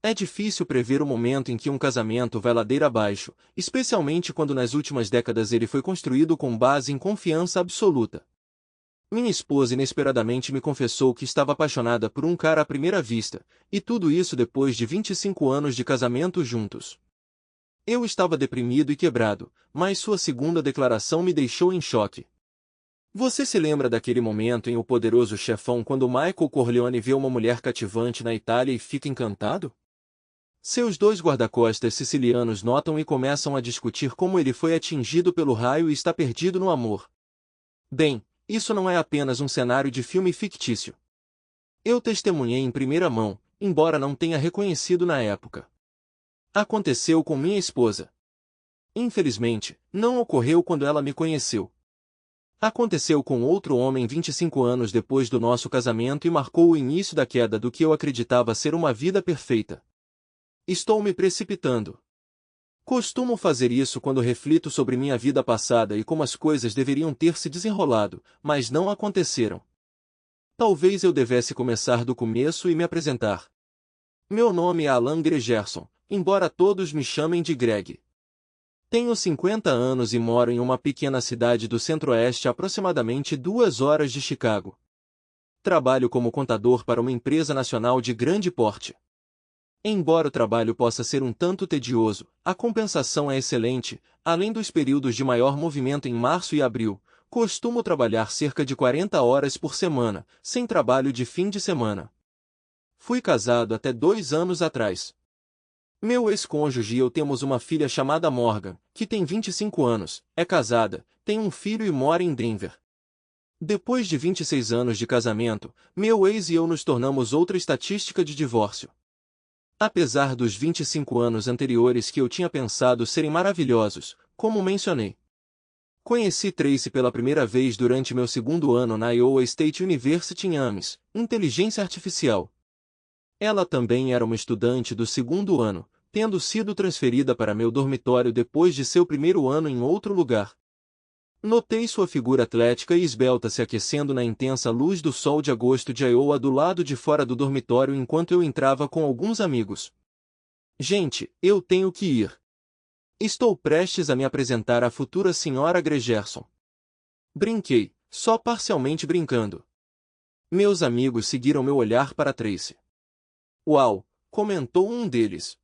É difícil prever o momento em que um casamento vai ladeira abaixo, especialmente quando nas últimas décadas ele foi construído com base em confiança absoluta. Minha esposa inesperadamente me confessou que estava apaixonada por um cara à primeira vista, e tudo isso depois de 25 anos de casamento juntos. Eu estava deprimido e quebrado, mas sua segunda declaração me deixou em choque. Você se lembra daquele momento em O Poderoso Chefão quando Michael Corleone vê uma mulher cativante na Itália e fica encantado? Seus dois guarda-costas sicilianos notam e começam a discutir como ele foi atingido pelo raio e está perdido no amor. Bem, isso não é apenas um cenário de filme fictício. Eu testemunhei em primeira mão, embora não tenha reconhecido na época. Aconteceu com minha esposa. Infelizmente, não ocorreu quando ela me conheceu. Aconteceu com outro homem 25 anos depois do nosso casamento e marcou o início da queda do que eu acreditava ser uma vida perfeita. Estou me precipitando. Costumo fazer isso quando reflito sobre minha vida passada e como as coisas deveriam ter se desenrolado, mas não aconteceram. Talvez eu devesse começar do começo e me apresentar. Meu nome é Alan Gregerson, embora todos me chamem de Greg. Tenho 50 anos e moro em uma pequena cidade do centro-oeste a aproximadamente 2 horas de Chicago. Trabalho como contador para uma empresa nacional de grande porte. Embora o trabalho possa ser um tanto tedioso, a compensação é excelente. Além dos períodos de maior movimento em março e abril, costumo trabalhar cerca de 40 horas por semana, sem trabalho de fim de semana. Fui casado até 2 anos atrás. Meu ex-cônjuge e eu temos uma filha chamada Morgan, que tem 25 anos, é casada, tem um filho e mora em Denver. Depois de 26 anos de casamento, meu ex e eu nos tornamos outra estatística de divórcio. Apesar dos 25 anos anteriores que eu tinha pensado serem maravilhosos, como mencionei. Conheci Tracy pela primeira vez durante meu segundo ano na Iowa State University em Ames, Inteligência Artificial. Ela também era uma estudante do segundo ano, tendo sido transferida para meu dormitório depois de seu primeiro ano em outro lugar. Notei sua figura atlética e esbelta se aquecendo na intensa luz do sol de agosto de Iowa do lado de fora do dormitório enquanto eu entrava com alguns amigos. Gente, eu tenho que ir. Estou prestes a me apresentar à futura senhora Gregerson. Brinquei, só parcialmente brincando. Meus amigos seguiram meu olhar para Tracy. Uau, comentou um deles.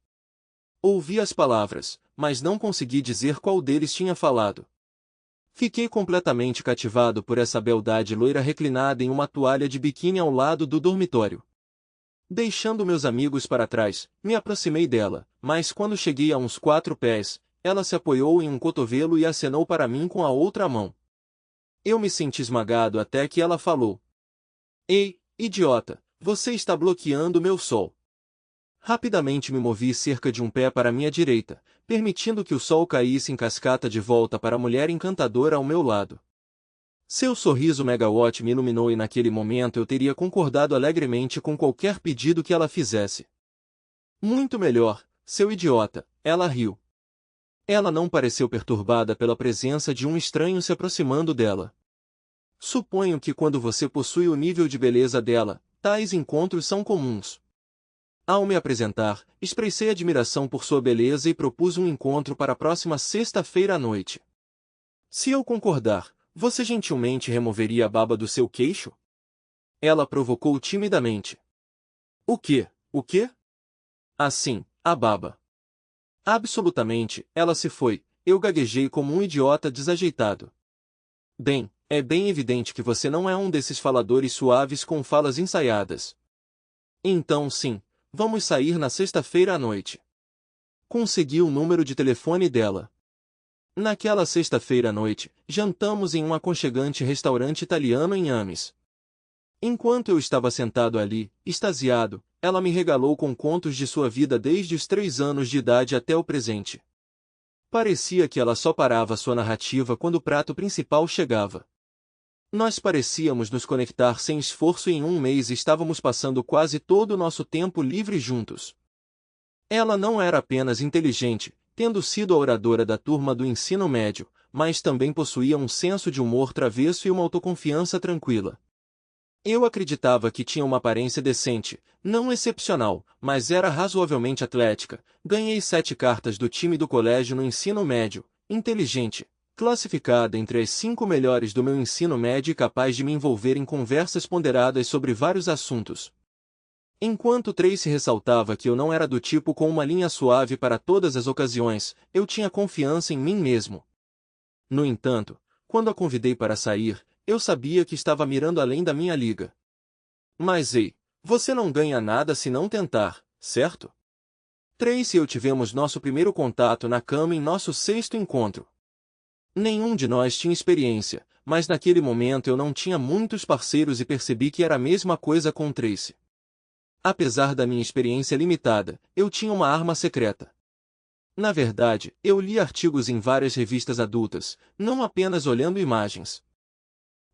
Ouvi as palavras, mas não consegui dizer qual deles tinha falado. Fiquei completamente cativado por essa beldade loira reclinada em uma toalha de biquíni ao lado do dormitório. Deixando meus amigos para trás, me aproximei dela, mas quando cheguei a uns 4 pés, ela se apoiou em um cotovelo e acenou para mim com a outra mão. Eu me senti esmagado até que ela falou. Ei, idiota, você está bloqueando meu sol. Rapidamente me movi cerca de um pé para minha direita, permitindo que o sol caísse em cascata de volta para a mulher encantadora ao meu lado. Seu sorriso megawatt me iluminou e naquele momento eu teria concordado alegremente com qualquer pedido que ela fizesse. Muito melhor, seu idiota, ela riu. Ela não pareceu perturbada pela presença de um estranho se aproximando dela. Suponho que quando você possui o nível de beleza dela, tais encontros são comuns. Ao me apresentar, expressei admiração por sua beleza e propus um encontro para a próxima sexta-feira à noite. Se eu concordar, você gentilmente removeria a baba do seu queixo? Ela provocou timidamente. O quê? O quê? Assim, a baba. Absolutamente, ela se foi. Eu gaguejei como um idiota desajeitado. Bem, é bem evidente que você não é um desses faladores suaves com falas ensaiadas. Então sim, vamos sair na sexta-feira à noite. Consegui o número de telefone dela. Naquela sexta-feira à noite, jantamos em um aconchegante restaurante italiano em Ames. Enquanto eu estava sentado ali, extasiado, ela me regalou com contos de sua vida desde os 3 anos de idade até o presente. Parecia que ela só parava sua narrativa quando o prato principal chegava. Nós parecíamos nos conectar sem esforço e em um mês estávamos passando quase todo o nosso tempo livre juntos. Ela não era apenas inteligente, tendo sido a oradora da turma do ensino médio, mas também possuía um senso de humor travesso e uma autoconfiança tranquila. Eu acreditava que tinha uma aparência decente, não excepcional, mas era razoavelmente atlética. Ganhei 7 cartas do time do colégio no ensino médio, inteligente, classificada entre as 5 melhores do meu ensino médio e capaz de me envolver em conversas ponderadas sobre vários assuntos. Enquanto Tracy ressaltava que eu não era do tipo com uma linha suave para todas as ocasiões, eu tinha confiança em mim mesmo. No entanto, quando a convidei para sair, eu sabia que estava mirando além da minha liga. Mas ei, você não ganha nada se não tentar, certo? Tracy e eu tivemos nosso primeiro contato na cama em nosso 6º encontro. Nenhum de nós tinha experiência, mas naquele momento eu não tinha muitos parceiros e percebi que era a mesma coisa com Tracy. Apesar da minha experiência limitada, eu tinha uma arma secreta. Na verdade, eu li artigos em várias revistas adultas, não apenas olhando imagens.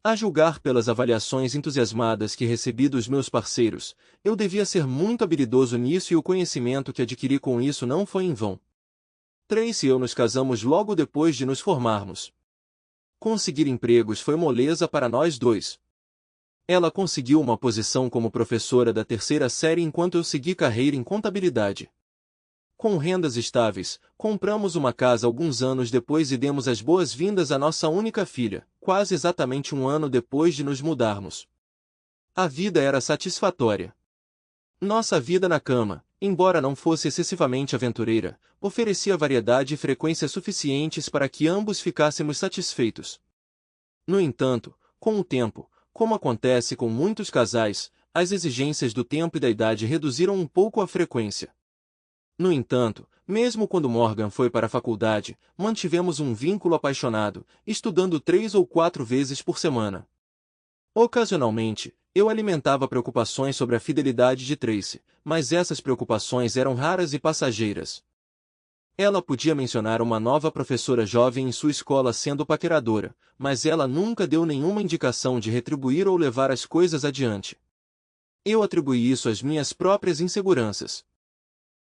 A julgar pelas avaliações entusiasmadas que recebi dos meus parceiros, eu devia ser muito habilidoso nisso e o conhecimento que adquiri com isso não foi em vão. Tracy e eu nos casamos logo depois de nos formarmos. Conseguir empregos foi moleza para nós dois. Ela conseguiu uma posição como professora da 3ª série enquanto eu segui carreira em contabilidade. Com rendas estáveis, compramos uma casa alguns anos depois e demos as boas-vindas à nossa única filha, quase exatamente um ano depois de nos mudarmos. A vida era satisfatória. Nossa vida na cama, embora não fosse excessivamente aventureira, oferecia variedade e frequência suficientes para que ambos ficássemos satisfeitos. No entanto, com o tempo, como acontece com muitos casais, as exigências do tempo e da idade reduziram um pouco a frequência. No entanto, mesmo quando Morgan foi para a faculdade, mantivemos um vínculo apaixonado, estudando 3 ou 4 vezes por semana. Ocasionalmente, eu alimentava preocupações sobre a fidelidade de Tracy, mas essas preocupações eram raras e passageiras. Ela podia mencionar uma nova professora jovem em sua escola sendo paqueradora, mas ela nunca deu nenhuma indicação de retribuir ou levar as coisas adiante. Eu atribuí isso às minhas próprias inseguranças.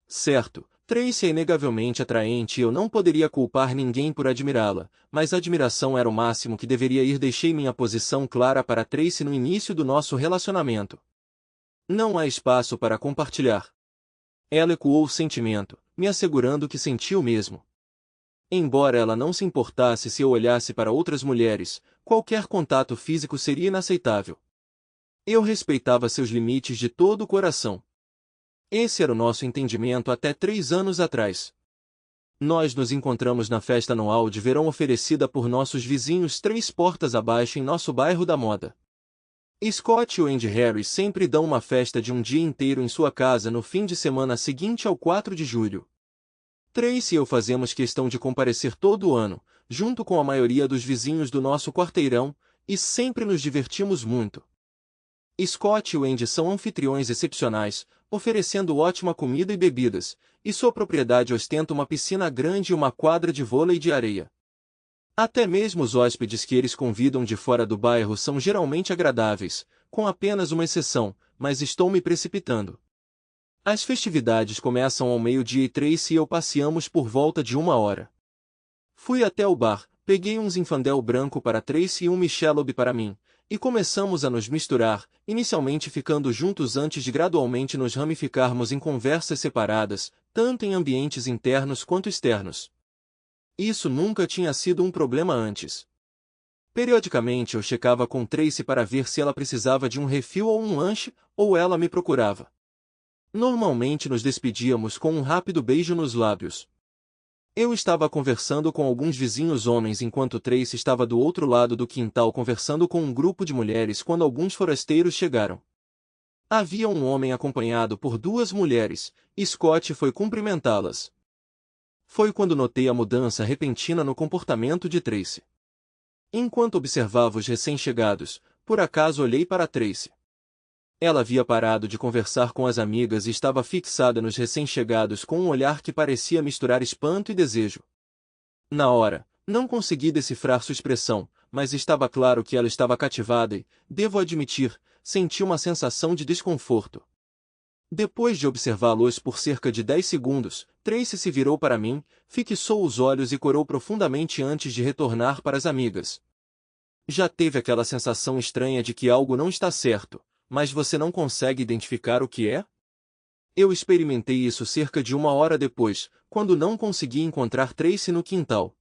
Certo, Tracy é inegavelmente atraente e eu não poderia culpar ninguém por admirá-la, mas a admiração era o máximo que deveria ir. Deixei minha posição clara para Tracy no início do nosso relacionamento. Não há espaço para compartilhar. Ela ecoou o sentimento, me assegurando que sentia o mesmo. Embora ela não se importasse se eu olhasse para outras mulheres, qualquer contato físico seria inaceitável. Eu respeitava seus limites de todo o coração. Esse era o nosso entendimento até 3 anos atrás. Nós nos encontramos na festa anual de verão oferecida por nossos vizinhos 3 portas abaixo em nosso bairro da moda. Scott e Andy Harris sempre dão uma festa de um dia inteiro em sua casa no fim de semana seguinte ao 4 de julho. Tracy e eu fazemos questão de comparecer todo ano, junto com a maioria dos vizinhos do nosso quarteirão, e sempre nos divertimos muito. Scott e Andy são anfitriões excepcionais, oferecendo ótima comida e bebidas, e sua propriedade ostenta uma piscina grande e uma quadra de vôlei de areia. Até mesmo os hóspedes que eles convidam de fora do bairro são geralmente agradáveis, com apenas uma exceção, mas estou me precipitando. As festividades começam ao meio-dia e Tracy e eu passeamos por volta de 1 hora. Fui até o bar, peguei um Zinfandel branco para Tracy e um Michelob para mim, e começamos a nos misturar, inicialmente ficando juntos antes de gradualmente nos ramificarmos em conversas separadas, tanto em ambientes internos quanto externos. Isso nunca tinha sido um problema antes. Periodicamente eu checava com Tracy para ver se ela precisava de um refil ou um lanche, ou ela me procurava. Normalmente nos despedíamos com um rápido beijo nos lábios. Eu estava conversando com alguns vizinhos homens enquanto Tracy estava do outro lado do quintal conversando com um grupo de mulheres quando alguns forasteiros chegaram. Havia um homem acompanhado por 2 mulheres, e Scott foi cumprimentá-las. Foi quando notei a mudança repentina no comportamento de Tracy. Enquanto observava os recém-chegados, por acaso olhei para Tracy. Ela havia parado de conversar com as amigas e estava fixada nos recém-chegados com um olhar que parecia misturar espanto e desejo. Na hora, não consegui decifrar sua expressão, mas estava claro que ela estava cativada e, devo admitir, senti uma sensação de desconforto. Depois de observá-los por cerca de 10 segundos, Tracy se virou para mim, fixou os olhos e corou profundamente antes de retornar para as amigas. Já teve aquela sensação estranha de que algo não está certo, mas você não consegue identificar o que é? Eu experimentei isso cerca de 1 hora depois, quando não consegui encontrar Tracy no quintal.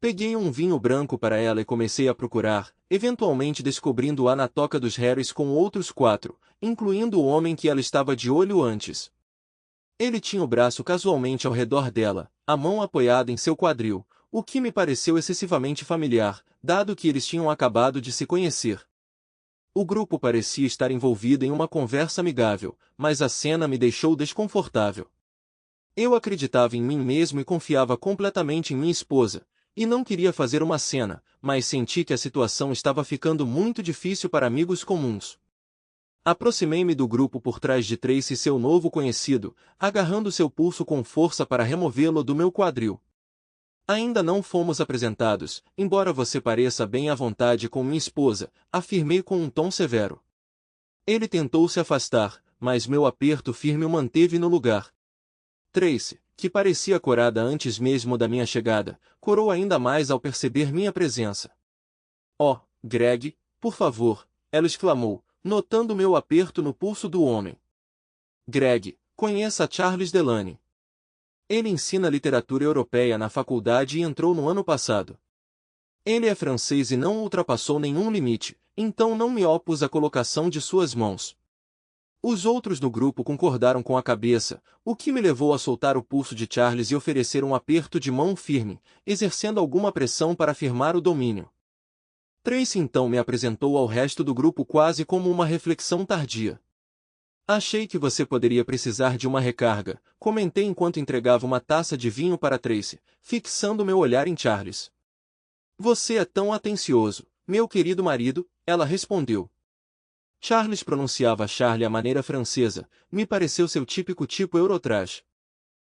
Peguei um vinho branco para ela e comecei a procurar, eventualmente descobrindo-a na toca dos Harrys com outros 4, incluindo o homem que ela estava de olho antes. Ele tinha o braço casualmente ao redor dela, a mão apoiada em seu quadril, o que me pareceu excessivamente familiar, dado que eles tinham acabado de se conhecer. O grupo parecia estar envolvido em uma conversa amigável, mas a cena me deixou desconfortável. Eu acreditava em mim mesmo e confiava completamente em minha esposa, e não queria fazer uma cena, mas senti que a situação estava ficando muito difícil para amigos comuns. Aproximei-me do grupo por trás de Tracy e seu novo conhecido, agarrando seu pulso com força para removê-lo do meu quadril. Ainda não fomos apresentados, embora você pareça bem à vontade com minha esposa, afirmei com um tom severo. Ele tentou se afastar, mas meu aperto firme o manteve no lugar. Tracy, que parecia corada antes mesmo da minha chegada, corou ainda mais ao perceber minha presença. Oh, Greg, por favor, ela exclamou, notando meu aperto no pulso do homem. Greg, conheça Charles Delany. Ele ensina literatura europeia na faculdade e entrou no ano passado. Ele é francês e não ultrapassou nenhum limite, então não me opus à colocação de suas mãos. Os outros no grupo concordaram com a cabeça, o que me levou a soltar o pulso de Charles e oferecer um aperto de mão firme, exercendo alguma pressão para afirmar o domínio. Tracy então me apresentou ao resto do grupo quase como uma reflexão tardia. Achei que você poderia precisar de uma recarga, comentei enquanto entregava uma taça de vinho para Tracy, fixando meu olhar em Charles. Você é tão atencioso, meu querido marido, ela respondeu. Charles pronunciava Charlie à maneira francesa, me pareceu seu típico tipo Eurotrash.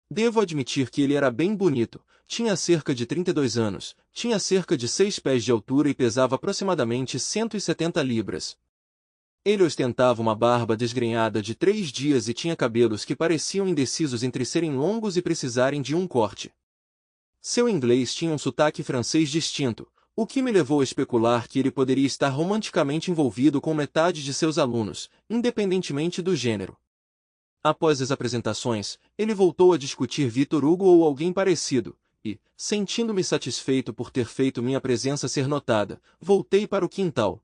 Devo admitir que ele era bem bonito, tinha cerca de 32 anos, tinha cerca de 6 pés de altura e pesava aproximadamente 170 libras. Ele ostentava uma barba desgrenhada de 3 dias e tinha cabelos que pareciam indecisos entre serem longos e precisarem de um corte. Seu inglês tinha um sotaque francês distinto, o que me levou a especular que ele poderia estar romanticamente envolvido com metade de seus alunos, independentemente do gênero. Após as apresentações, ele voltou a discutir Victor Hugo ou alguém parecido, e, sentindo-me satisfeito por ter feito minha presença ser notada, voltei para o quintal.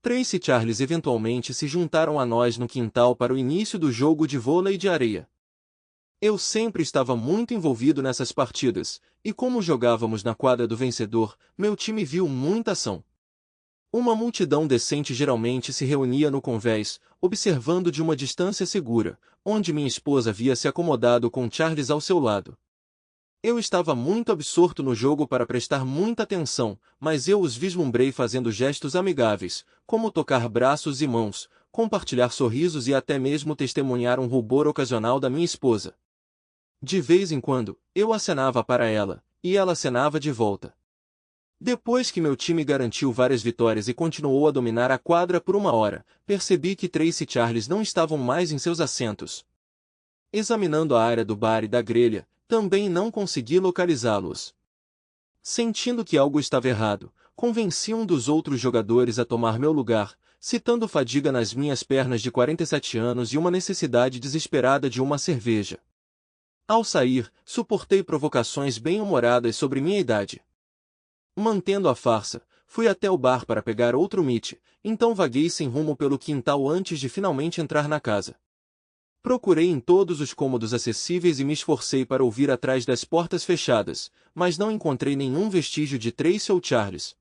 Tracy e Charles eventualmente se juntaram a nós no quintal para o início do jogo de vôlei de areia. Eu sempre estava muito envolvido nessas partidas, e como jogávamos na quadra do vencedor, meu time viu muita ação. Uma multidão decente geralmente se reunia no convés, observando de uma distância segura, onde minha esposa havia se acomodado com Charles ao seu lado. Eu estava muito absorto no jogo para prestar muita atenção, mas eu os vislumbrei fazendo gestos amigáveis, como tocar braços e mãos, compartilhar sorrisos e até mesmo testemunhar um rubor ocasional da minha esposa. De vez em quando, eu acenava para ela, e ela acenava de volta. Depois que meu time garantiu várias vitórias e continuou a dominar a quadra por 1 hora, percebi que Tracy e Charles não estavam mais em seus assentos. Examinando a área do bar e da grelha, também não consegui localizá-los. Sentindo que algo estava errado, convenci um dos outros jogadores a tomar meu lugar, citando fadiga nas minhas pernas de 47 anos e uma necessidade desesperada de uma cerveja. Ao sair, suportei provocações bem-humoradas sobre minha idade. Mantendo a farsa, fui até o bar para pegar outro mite, então vaguei sem rumo pelo quintal antes de finalmente entrar na casa. Procurei em todos os cômodos acessíveis e me esforcei para ouvir atrás das portas fechadas, mas não encontrei nenhum vestígio de Tracy ou Charles.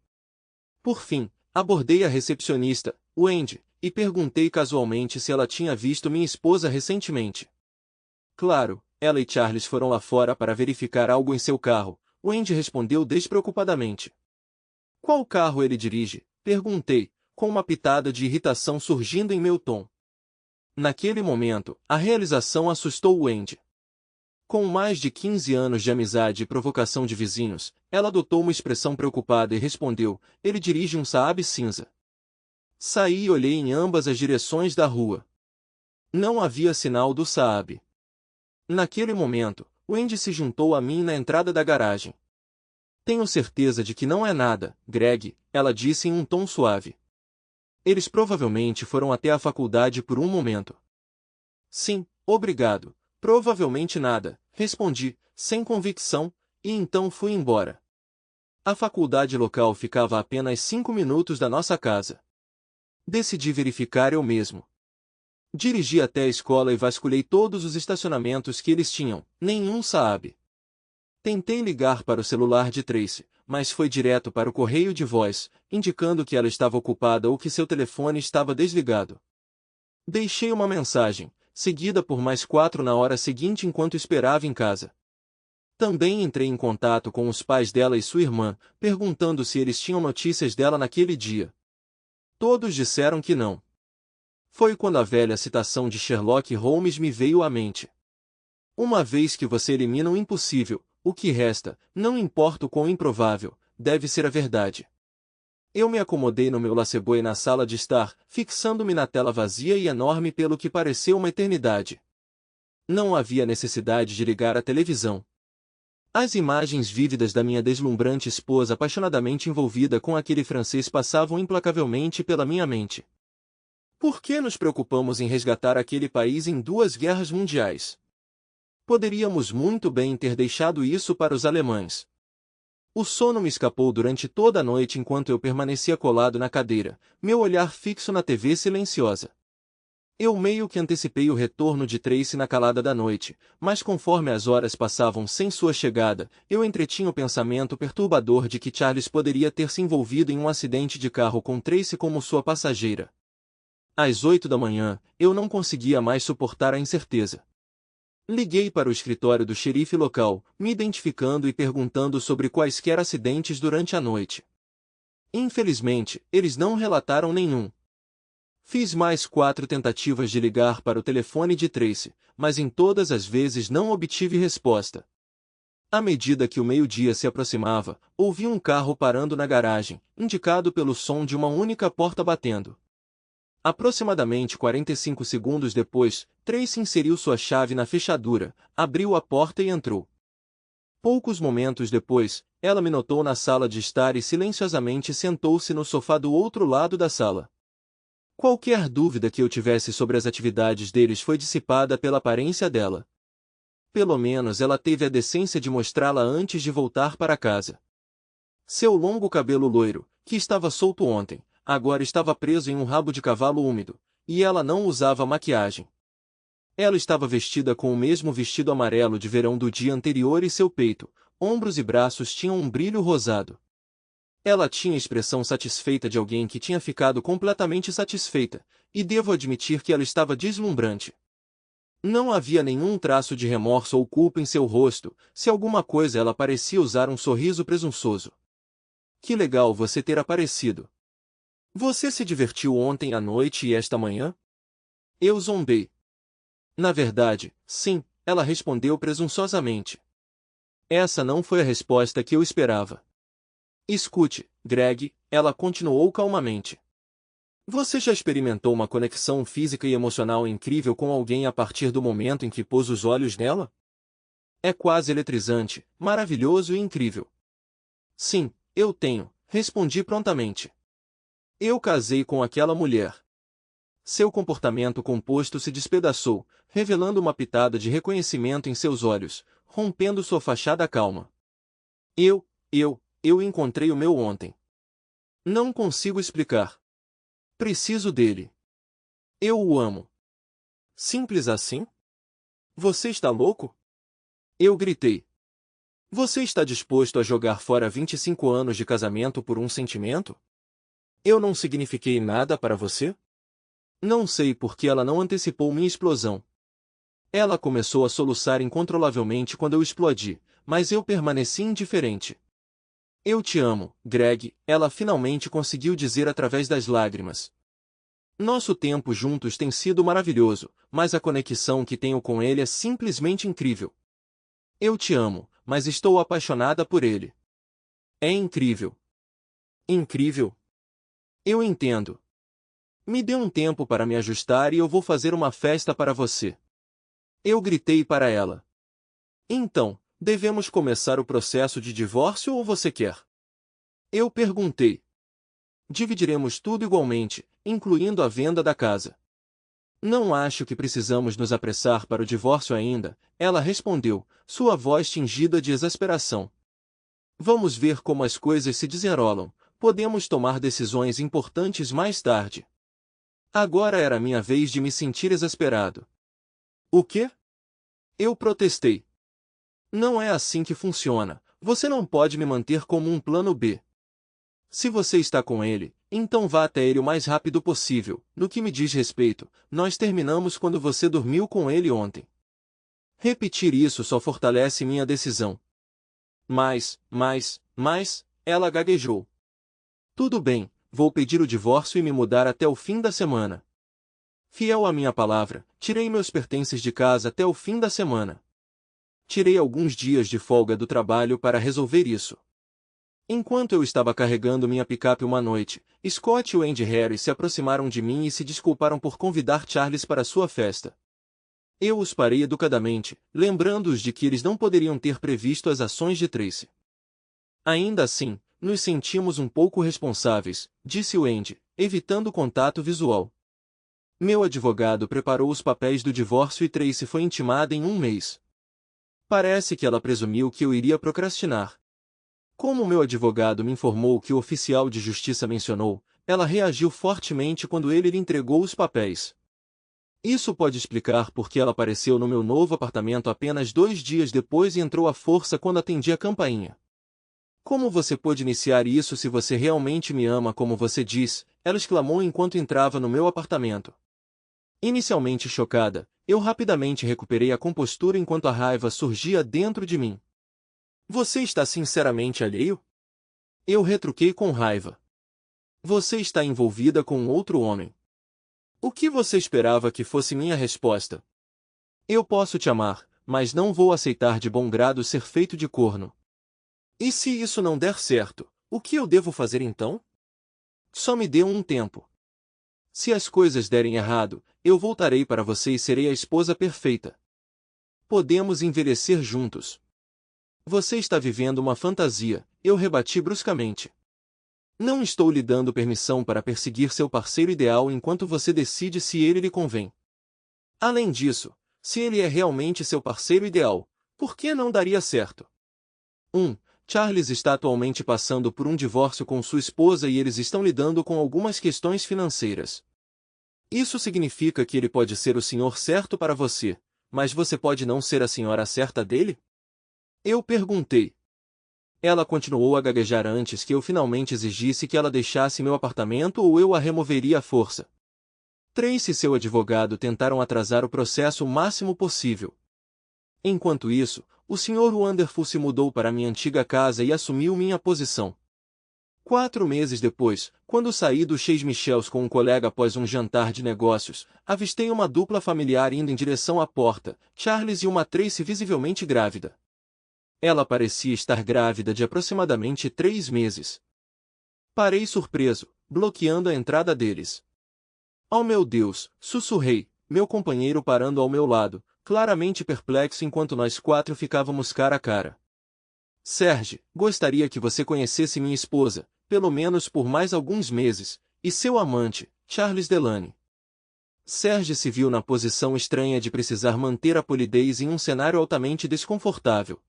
Por fim, abordei a recepcionista, Wendy, e perguntei casualmente se ela tinha visto minha esposa recentemente. Claro, ela e Charles foram lá fora para verificar algo em seu carro, Wendy respondeu despreocupadamente. Qual carro ele dirige? Perguntei, com uma pitada de irritação surgindo em meu tom. Naquele momento, a realização assustou Wendy. Com mais de 15 anos de amizade e provocação de vizinhos, ela adotou uma expressão preocupada e respondeu, ele dirige um Saab cinza. Saí e olhei em ambas as direções da rua. Não havia sinal do Saab. Naquele momento, Wendy se juntou a mim na entrada da garagem. Tenho certeza de que não é nada, Greg, ela disse em um tom suave. Eles provavelmente foram até a faculdade por um momento. Sim, obrigado. Provavelmente nada, respondi, sem convicção, e então fui embora. A faculdade local ficava a apenas 5 minutos da nossa casa. Decidi verificar eu mesmo. Dirigi até a escola e vasculhei todos os estacionamentos que eles tinham, nenhum Saab. Tentei ligar para o celular de Tracy, mas foi direto para o correio de voz, indicando que ela estava ocupada ou que seu telefone estava desligado. Deixei uma mensagem, seguida por mais 4 na hora seguinte enquanto esperava em casa. Também entrei em contato com os pais dela e sua irmã, perguntando se eles tinham notícias dela naquele dia. Todos disseram que não. Foi quando a velha citação de Sherlock Holmes me veio à mente. Uma vez que você elimina o impossível, o que resta, não importa o quão improvável, deve ser a verdade. Eu me acomodei no meu laceboy na sala de estar, fixando-me na tela vazia e enorme pelo que pareceu uma eternidade. Não havia necessidade de ligar a televisão. As imagens vívidas da minha deslumbrante esposa apaixonadamente envolvida com aquele francês passavam implacavelmente pela minha mente. Por que nos preocupamos em resgatar aquele país em 2 guerras mundiais? Poderíamos muito bem ter deixado isso para os alemães. O sono me escapou durante toda a noite enquanto eu permanecia colado na cadeira, meu olhar fixo na TV silenciosa. Eu meio que antecipei o retorno de Tracy na calada da noite, mas conforme as horas passavam sem sua chegada, eu entretinha o pensamento perturbador de que Charles poderia ter se envolvido em um acidente de carro com Tracy como sua passageira. Às 8 da manhã, eu não conseguia mais suportar a incerteza. Liguei para o escritório do xerife local, me identificando e perguntando sobre quaisquer acidentes durante a noite. Infelizmente, eles não relataram nenhum. Fiz mais 4 tentativas de ligar para o telefone de Tracy, mas em todas as vezes não obtive resposta. À medida que o meio-dia se aproximava, ouvi um carro parando na garagem, indicado pelo som de uma única porta batendo. Aproximadamente 45 segundos depois, Tracy inseriu sua chave na fechadura, abriu a porta e entrou. Poucos momentos depois, ela me notou na sala de estar e silenciosamente sentou-se no sofá do outro lado da sala. Qualquer dúvida que eu tivesse sobre as atividades deles foi dissipada pela aparência dela. Pelo menos ela teve a decência de mostrá-la antes de voltar para casa. Seu longo cabelo loiro, que estava solto ontem, agora estava preso em um rabo de cavalo úmido, e ela não usava maquiagem. Ela estava vestida com o mesmo vestido amarelo de verão do dia anterior e seu peito, ombros e braços tinham um brilho rosado. Ela tinha a expressão satisfeita de alguém que tinha ficado completamente satisfeita, e devo admitir que ela estava deslumbrante. Não havia nenhum traço de remorso ou culpa em seu rosto, se alguma coisa ela parecia usar um sorriso presunçoso. Que legal você ter aparecido. Você se divertiu ontem à noite e esta manhã? Eu zombei. Na verdade, sim, ela respondeu presunçosamente. Essa não foi a resposta que eu esperava. Escute, Greg, ela continuou calmamente. Você já experimentou uma conexão física e emocional incrível com alguém a partir do momento em que pôs os olhos nela? É quase eletrizante, maravilhoso e incrível. Sim, eu tenho, respondi prontamente. Eu casei com aquela mulher. Seu comportamento composto se despedaçou, revelando uma pitada de reconhecimento em seus olhos, rompendo sua fachada calma. Eu encontrei o meu ontem. Não consigo explicar. Preciso dele. Eu o amo. Simples assim? Você está louco? Eu gritei. Você está disposto a jogar fora 25 anos de casamento por um sentimento? Eu não signifiquei nada para você? Não sei por que ela não antecipou minha explosão. Ela começou a soluçar incontrolavelmente quando eu explodi, mas eu permaneci indiferente. Eu te amo, Greg, ela finalmente conseguiu dizer através das lágrimas. Nosso tempo juntos tem sido maravilhoso, mas a conexão que tenho com ele é simplesmente incrível. Eu te amo, mas estou apaixonada por ele. É incrível. Incrível? Eu entendo. Me dê um tempo para me ajustar e eu vou fazer uma festa para você. Eu gritei para ela. Então, devemos começar o processo de divórcio ou você quer? Eu perguntei. Dividiremos tudo igualmente, incluindo a venda da casa. Não acho que precisamos nos apressar para o divórcio ainda, ela respondeu, sua voz tingida de exasperação. Vamos ver como as coisas se desenrolam, podemos tomar decisões importantes mais tarde. Agora era minha vez de me sentir exasperado. O quê? Eu protestei. Não é assim que funciona, você não pode me manter como um plano B. Se você está com ele, então vá até ele o mais rápido possível. No que me diz respeito, nós terminamos quando você dormiu com ele ontem. Repetir isso só fortalece minha decisão. Mas, ela gaguejou. Tudo bem, vou pedir o divórcio e me mudar até o fim da semana. Fiel à minha palavra, tirei meus pertences de casa até o fim da semana. Tirei alguns dias de folga do trabalho para resolver isso. Enquanto eu estava carregando minha picape uma noite, Scott e o Andy Harris se aproximaram de mim e se desculparam por convidar Charles para sua festa. Eu os parei educadamente, lembrando-os de que eles não poderiam ter previsto as ações de Tracy. Ainda assim, nos sentimos um pouco responsáveis, disse o Andy, evitando contato visual. Meu advogado preparou os papéis do divórcio e Tracy foi intimada em um mês. Parece que ela presumiu que eu iria procrastinar. Como meu advogado me informou que o oficial de justiça mencionou, ela reagiu fortemente quando ele lhe entregou os papéis. Isso pode explicar por que ela apareceu no meu novo apartamento apenas 2 dias depois e entrou à força quando atendi a campainha. Como você pôde iniciar isso se você realmente me ama como você diz? Ela exclamou enquanto entrava no meu apartamento. Inicialmente chocada, eu rapidamente recuperei a compostura enquanto a raiva surgia dentro de mim. Você está sinceramente alheio? Eu retruquei com raiva. Você está envolvida com outro homem. O que você esperava que fosse minha resposta? Eu posso te amar, mas não vou aceitar de bom grado ser feito de corno. E se isso não der certo, o que eu devo fazer então? Só me dê um tempo. Se as coisas derem errado, eu voltarei para você e serei a esposa perfeita. Podemos envelhecer juntos. Você está vivendo uma fantasia, eu rebati bruscamente. Não estou lhe dando permissão para perseguir seu parceiro ideal enquanto você decide se ele lhe convém. Além disso, se ele é realmente seu parceiro ideal, por que não daria certo? 1. Charles está atualmente passando por um divórcio com sua esposa e eles estão lidando com algumas questões financeiras. Isso significa que ele pode ser o senhor certo para você, mas você pode não ser a senhora certa dele? Eu perguntei. Ela continuou a gaguejar antes que eu finalmente exigisse que ela deixasse meu apartamento ou eu a removeria à força. Tracy e seu advogado tentaram atrasar o processo o máximo possível. Enquanto isso, o Sr. Wonderful se mudou para minha antiga casa e assumiu minha posição. 4 meses depois, quando saí do Chez Michels com um colega após um jantar de negócios, avistei uma dupla familiar indo em direção à porta, Charles e uma Tracy visivelmente grávida. Ela parecia estar grávida de aproximadamente 3 meses. Parei surpreso, bloqueando a entrada deles. Oh meu Deus, sussurrei, meu companheiro parando ao meu lado, claramente perplexo enquanto nós 4 ficávamos cara a cara. Serge, gostaria que você conhecesse minha esposa, pelo menos por mais alguns meses, e seu amante, Charles Delaney. Serge se viu na posição estranha de precisar manter a polidez em um cenário altamente desconfortável.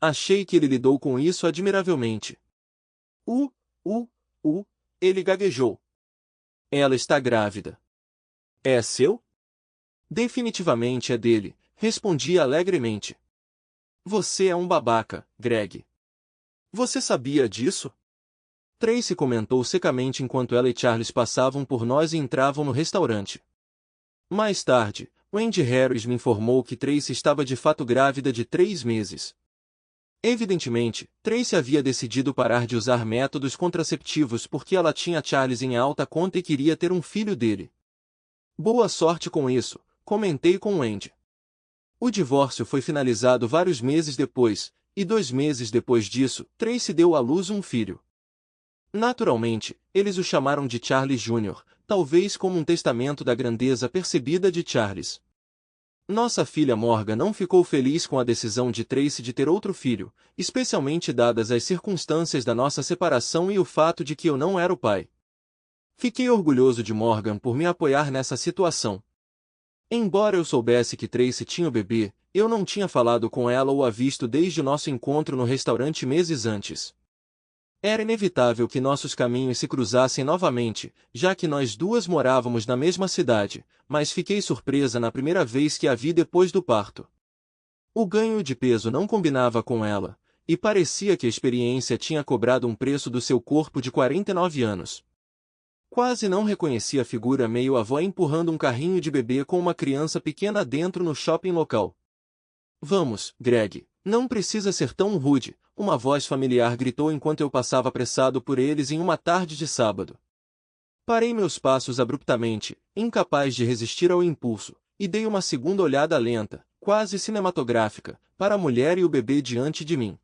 Achei que ele lidou com isso admiravelmente. Ele gaguejou. Ela está grávida. É seu? Definitivamente é dele, respondi alegremente. Você é um babaca, Greg. Você sabia disso? Tracy comentou secamente enquanto ela e Charles passavam por nós e entravam no restaurante. Mais tarde, Andy Harris me informou que Tracy estava de fato grávida de 3 meses. Evidentemente, Tracy havia decidido parar de usar métodos contraceptivos porque ela tinha Charles em alta conta e queria ter um filho dele. Boa sorte com isso, comentei com Andy. O divórcio foi finalizado vários meses depois, e 2 meses depois disso, Tracy deu à luz um filho. Naturalmente, eles o chamaram de Charles Jr., talvez como um testamento da grandeza percebida de Charles. Nossa filha Morgan não ficou feliz com a decisão de Tracy de ter outro filho, especialmente dadas as circunstâncias da nossa separação e o fato de que eu não era o pai. Fiquei orgulhoso de Morgan por me apoiar nessa situação. Embora eu soubesse que Tracy tinha o bebê, eu não tinha falado com ela ou a visto desde o nosso encontro no restaurante meses antes. Era inevitável que nossos caminhos se cruzassem novamente, já que nós duas morávamos na mesma cidade, mas fiquei surpresa na primeira vez que a vi depois do parto. O ganho de peso não combinava com ela, e parecia que a experiência tinha cobrado um preço do seu corpo de 49 anos. Quase não reconhecia a figura meio-avó empurrando um carrinho de bebê com uma criança pequena dentro no shopping local. Vamos, Greg, não precisa ser tão rude, uma voz familiar gritou enquanto eu passava apressado por eles em uma tarde de sábado. Parei meus passos abruptamente, incapaz de resistir ao impulso, e dei uma segunda olhada lenta, quase cinematográfica, para a mulher e o bebê diante de mim.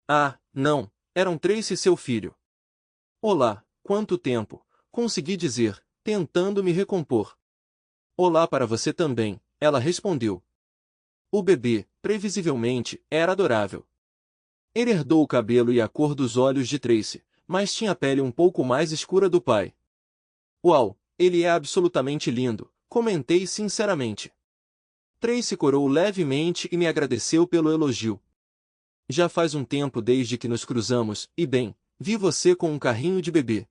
Ah, não, eram Tracy e seu filho. Olá, quanto tempo, consegui dizer, tentando me recompor. Olá para você também, ela respondeu. O bebê, previsivelmente, era adorável. Ele herdou o cabelo e a cor dos olhos de Tracy, mas tinha a pele um pouco mais escura do pai. Uau, ele é absolutamente lindo, comentei sinceramente. Tracy corou levemente e me agradeceu pelo elogio. Já faz um tempo desde que nos cruzamos, e bem, vi você com um carrinho de bebê.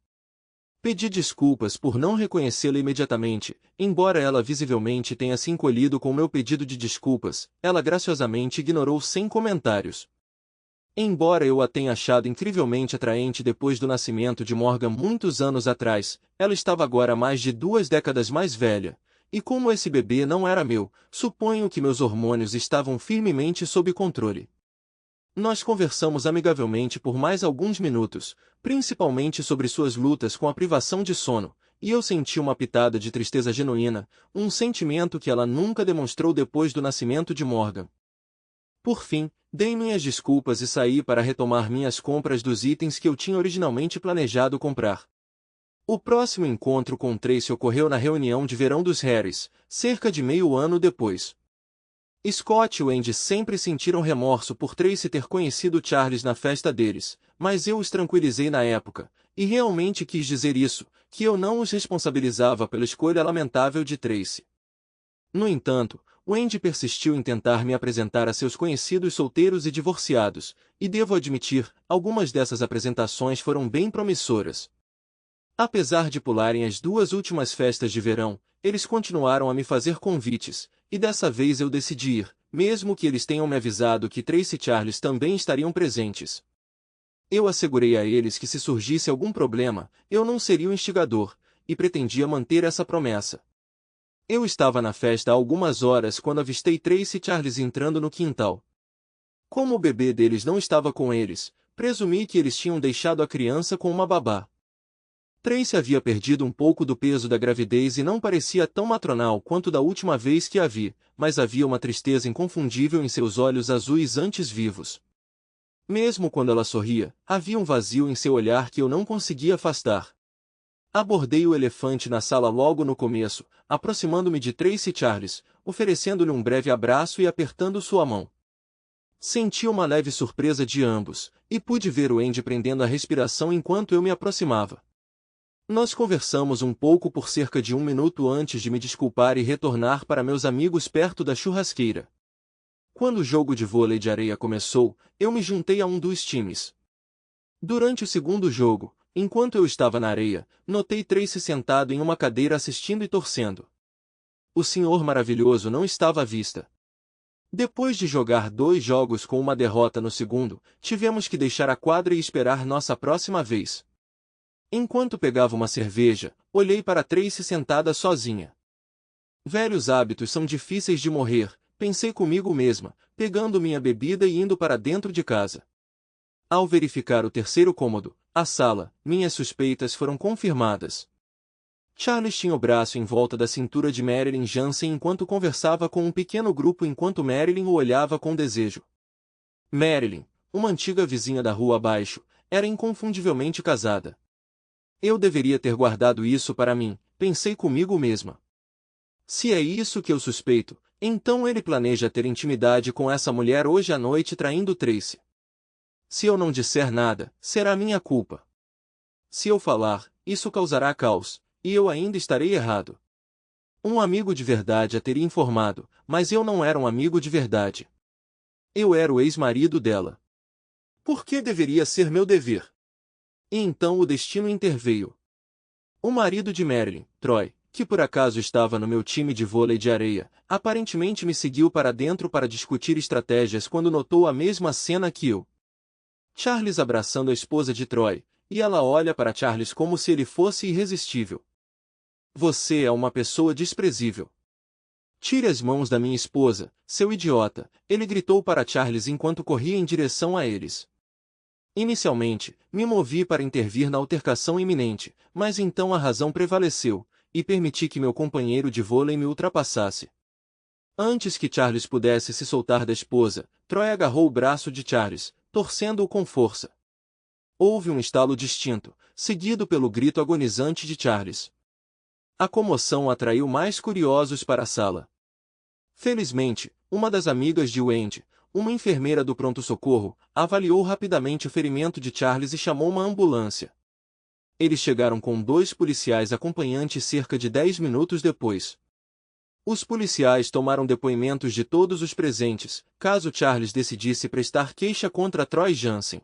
Pedi desculpas por não reconhecê-la imediatamente, embora ela visivelmente tenha se encolhido com meu pedido de desculpas, ela graciosamente ignorou sem comentários. Embora eu a tenha achado incrivelmente atraente depois do nascimento de Morgan muitos anos atrás, ela estava agora mais de 2 décadas mais velha, e como esse bebê não era meu, suponho que meus hormônios estavam firmemente sob controle. Nós conversamos amigavelmente por mais alguns minutos, principalmente sobre suas lutas com a privação de sono, e eu senti uma pitada de tristeza genuína, um sentimento que ela nunca demonstrou depois do nascimento de Morgan. Por fim, dei minhas desculpas e saí para retomar minhas compras dos itens que eu tinha originalmente planejado comprar. O próximo encontro com Tracy ocorreu na reunião de verão dos Harrys, cerca de meio ano depois. Scott e Wendy sempre sentiram remorso por Tracy ter conhecido Charles na festa deles, mas eu os tranquilizei na época, e realmente quis dizer isso, que eu não os responsabilizava pela escolha lamentável de Tracy. No entanto, Wendy persistiu em tentar me apresentar a seus conhecidos solteiros e divorciados, e devo admitir, algumas dessas apresentações foram bem promissoras. Apesar de pularem as 2 últimas festas de verão, eles continuaram a me fazer convites, e dessa vez eu decidi ir, mesmo que eles tenham me avisado que Tracy e Charles também estariam presentes. Eu assegurei a eles que se surgisse algum problema, eu não seria o instigador, e pretendia manter essa promessa. Eu estava na festa há algumas horas quando avistei Tracy e Charles entrando no quintal. Como o bebê deles não estava com eles, presumi que eles tinham deixado a criança com uma babá. Tracy havia perdido um pouco do peso da gravidez e não parecia tão matronal quanto da última vez que a vi, mas havia uma tristeza inconfundível em seus olhos azuis antes vivos. Mesmo quando ela sorria, havia um vazio em seu olhar que eu não conseguia afastar. Abordei o elefante na sala logo no começo, aproximando-me de Tracy e Charles, oferecendo-lhe um breve abraço e apertando sua mão. Senti uma leve surpresa de ambos, e pude ver o Andy prendendo a respiração enquanto eu me aproximava. Nós conversamos um pouco por cerca de 1 minuto antes de me desculpar e retornar para meus amigos perto da churrasqueira. Quando o jogo de vôlei de areia começou, eu me juntei a um dos times. Durante o segundo jogo, enquanto eu estava na areia, notei Tracy sentado em uma cadeira assistindo e torcendo. O senhor maravilhoso não estava à vista. Depois de jogar 2 jogos com uma derrota no segundo, tivemos que deixar a quadra e esperar nossa próxima vez. Enquanto pegava uma cerveja, olhei para Tracy sentada sozinha. Velhos hábitos são difíceis de morrer, pensei comigo mesma, pegando minha bebida e indo para dentro de casa. Ao verificar o terceiro cômodo, a sala, minhas suspeitas foram confirmadas. Charles tinha o braço em volta da cintura de Marilyn Jansen enquanto conversava com um pequeno grupo enquanto Marilyn o olhava com desejo. Marilyn, uma antiga vizinha da rua abaixo, era inconfundivelmente casada. Eu deveria ter guardado isso para mim, pensei comigo mesma. Se é isso que eu suspeito, Então ele planeja ter intimidade com essa mulher hoje à noite traindo Tracy. Se eu não disser nada, será minha culpa. Se eu falar, isso causará caos, e eu ainda estarei errado. Um amigo de verdade a teria informado, mas eu não era um amigo de verdade. Eu era o ex-marido dela. Por que deveria ser meu dever? E então o destino interveio. O marido de Marilyn, Troy, que por acaso estava no meu time de vôlei de areia, aparentemente me seguiu para dentro para discutir estratégias quando notou a mesma cena que eu. Charles abraçando a esposa de Troy, e ela olha para Charles como se ele fosse irresistível. Você é uma pessoa desprezível. Tire as mãos da minha esposa, seu idiota, ele gritou para Charles enquanto corria em direção a eles. Inicialmente, me movi para intervir na altercação iminente, mas então a razão prevaleceu, e permiti que meu companheiro de vôlei me ultrapassasse. Antes que Charles pudesse se soltar da esposa, Troy agarrou o braço de Charles, torcendo-o com força. Houve um estalo distinto, seguido pelo grito agonizante de Charles. A comoção atraiu mais curiosos para a sala. Felizmente, uma das amigas de Wendy, uma enfermeira do pronto-socorro, avaliou rapidamente o ferimento de Charles e chamou uma ambulância. Eles chegaram com 2 policiais acompanhantes cerca de 10 minutos depois. Os policiais tomaram depoimentos de todos os presentes, caso Charles decidisse prestar queixa contra Troy Jansen.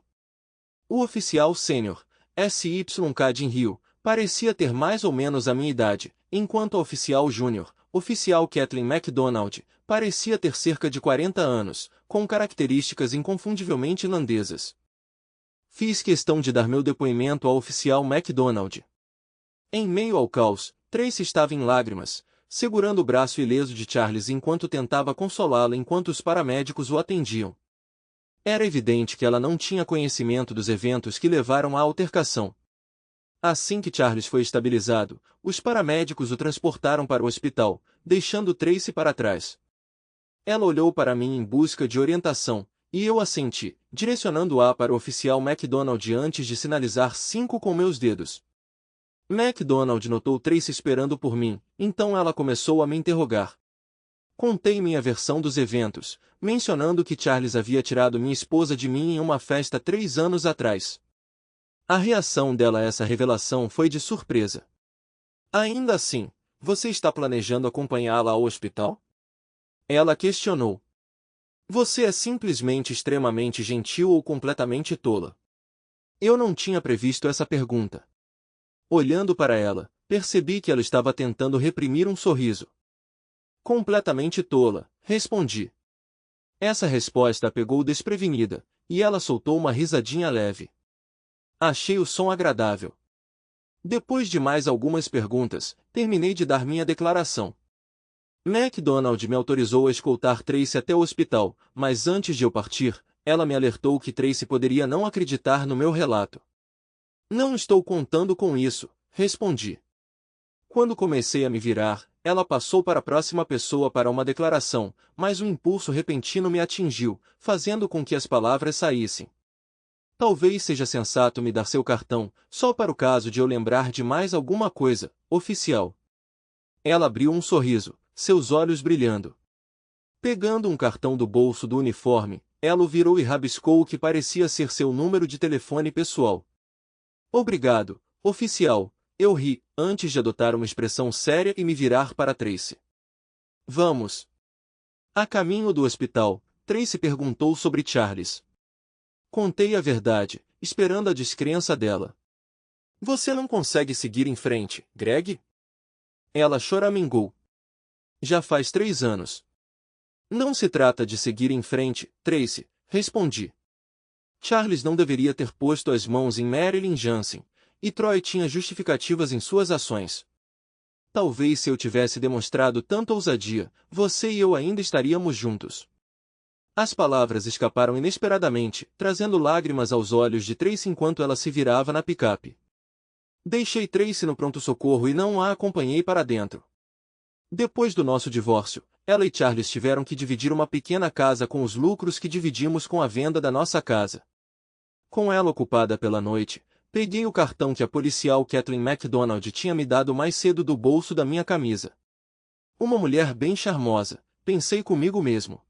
O oficial sênior, SYK Jin Ryu, parecia ter mais ou menos a minha idade, enquanto a oficial júnior, oficial Kathleen MacDonald, parecia ter cerca de 40 anos, com características inconfundivelmente irlandesas. Fiz questão de dar meu depoimento ao oficial MacDonald. Em meio ao caos, Tracy estava em lágrimas, segurando o braço ileso de Charles enquanto tentava consolá-la enquanto os paramédicos o atendiam. Era evidente que ela não tinha conhecimento dos eventos que levaram à altercação. Assim que Charles foi estabilizado, os paramédicos o transportaram para o hospital, deixando Tracy para trás. Ela olhou para mim em busca de orientação, e eu assenti, direcionando-a para o oficial MacDonald antes de sinalizar 5 com meus dedos. MacDonald notou Tracy esperando por mim, então ela começou a me interrogar. Contei minha versão dos eventos, mencionando que Charles havia tirado minha esposa de mim em uma festa 3 anos atrás. A reação dela a essa revelação foi de surpresa. Ainda assim, você está planejando acompanhá-la ao hospital? Ela questionou. Você é simplesmente extremamente gentil ou completamente tola? Eu não tinha previsto essa pergunta. Olhando para ela, percebi que ela estava tentando reprimir um sorriso. Completamente tola, respondi. Essa resposta a pegou desprevenida, e ela soltou uma risadinha leve. Achei o som agradável. Depois de mais algumas perguntas, terminei de dar minha declaração. MacDonald me autorizou a escoltar Tracy até o hospital, mas antes de eu partir, ela me alertou que Tracy poderia não acreditar no meu relato. Não estou contando com isso, respondi. Quando comecei a me virar, ela passou para a próxima pessoa para uma declaração, mas um impulso repentino me atingiu, fazendo com que as palavras saíssem. Talvez seja sensato me dar seu cartão, só para o caso de eu lembrar de mais alguma coisa, oficial. Ela abriu um sorriso, seus olhos brilhando. Pegando um cartão do bolso do uniforme, ela o virou e rabiscou o que parecia ser seu número de telefone pessoal. Obrigado, oficial, eu ri, antes de adotar uma expressão séria e me virar para Tracy. Vamos. A caminho do hospital, Tracy perguntou sobre Charles. Contei a verdade, esperando a descrença dela. Você não consegue seguir em frente, Greg? Ela choramingou. Já faz 3 anos. Não se trata de seguir em frente, Tracy, respondi. Charles não deveria ter posto as mãos em Marilyn Jansen, e Troy tinha justificativas em suas ações. Talvez se eu tivesse demonstrado tanta ousadia, você e eu ainda estaríamos juntos. As palavras escaparam inesperadamente, trazendo lágrimas aos olhos de Tracy enquanto ela se virava na picape. Deixei Tracy no pronto-socorro e não a acompanhei para dentro. Depois do nosso divórcio, ela e Charles tiveram que dividir uma pequena casa com os lucros que dividimos com a venda da nossa casa. Com ela ocupada pela noite, peguei o cartão que a policial Kathleen MacDonald tinha me dado mais cedo do bolso da minha camisa. Uma mulher bem charmosa, pensei comigo mesmo.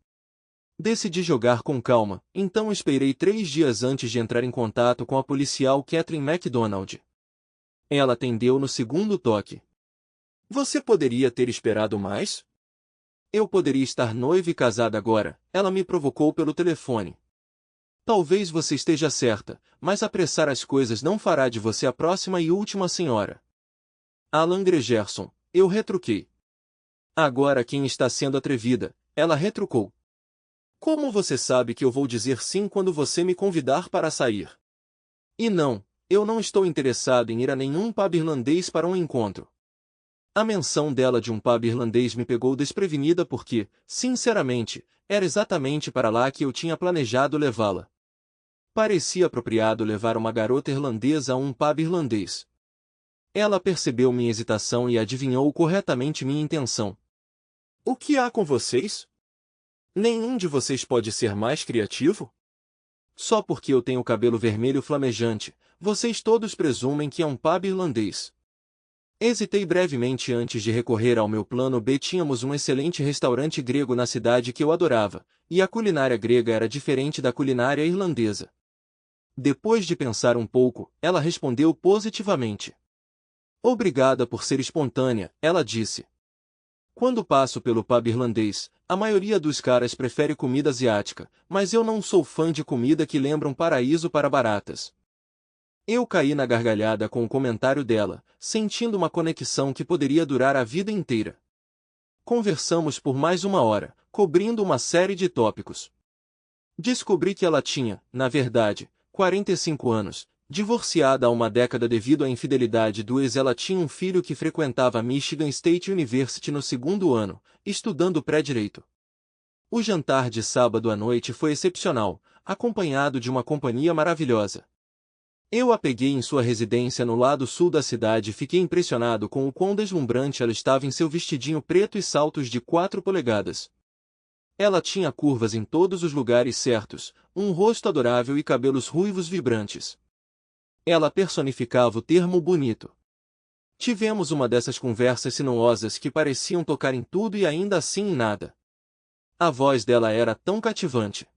Decidi jogar com calma, então esperei 3 dias antes de entrar em contato com a policial Catherine MacDonald. Ela atendeu no segundo toque. Você poderia ter esperado mais? Eu poderia estar noiva e casada agora, ela me provocou pelo telefone. Talvez você esteja certa, mas apressar as coisas não fará de você a próxima e última senhora. Alan Gregerson, eu retruquei. Agora quem está sendo atrevida, ela retrucou. Como você sabe que eu vou dizer sim quando você me convidar para sair? E não, eu não estou interessado em ir a nenhum pub irlandês para um encontro. A menção dela de um pub irlandês me pegou desprevenida porque, sinceramente, era exatamente para lá que eu tinha planejado levá-la. Parecia apropriado levar uma garota irlandesa a um pub irlandês. Ela percebeu minha hesitação e adivinhou corretamente minha intenção. O que há com vocês? Nenhum de vocês pode ser mais criativo? Só porque eu tenho cabelo vermelho flamejante, vocês todos presumem que é um pub irlandês. Hesitei brevemente antes de recorrer ao meu plano B. Tínhamos um excelente restaurante grego na cidade que eu adorava, e a culinária grega era diferente da culinária irlandesa. Depois de pensar um pouco, ela respondeu positivamente. Obrigada por ser espontânea, ela disse. Quando passo pelo pub irlandês, a maioria dos caras prefere comida asiática, mas eu não sou fã de comida que lembra um paraíso para baratas. Eu caí na gargalhada com o comentário dela, sentindo uma conexão que poderia durar a vida inteira. Conversamos por mais 1 hora, cobrindo uma série de tópicos. Descobri que ela tinha, na verdade, 45 anos, divorciada há uma década devido à infidelidade do ex. Ela tinha um filho que frequentava a Michigan State University no 2º ano, estudando pré-direito. O jantar de sábado à noite foi excepcional, acompanhado de uma companhia maravilhosa. Eu a peguei em sua residência no lado sul da cidade e fiquei impressionado com o quão deslumbrante ela estava em seu vestidinho preto e saltos de 4 polegadas. Ela tinha curvas em todos os lugares certos, um rosto adorável e cabelos ruivos vibrantes. Ela personificava o termo bonito. Tivemos uma dessas conversas sinuosas que pareciam tocar em tudo e ainda assim em nada. A voz dela era tão cativante.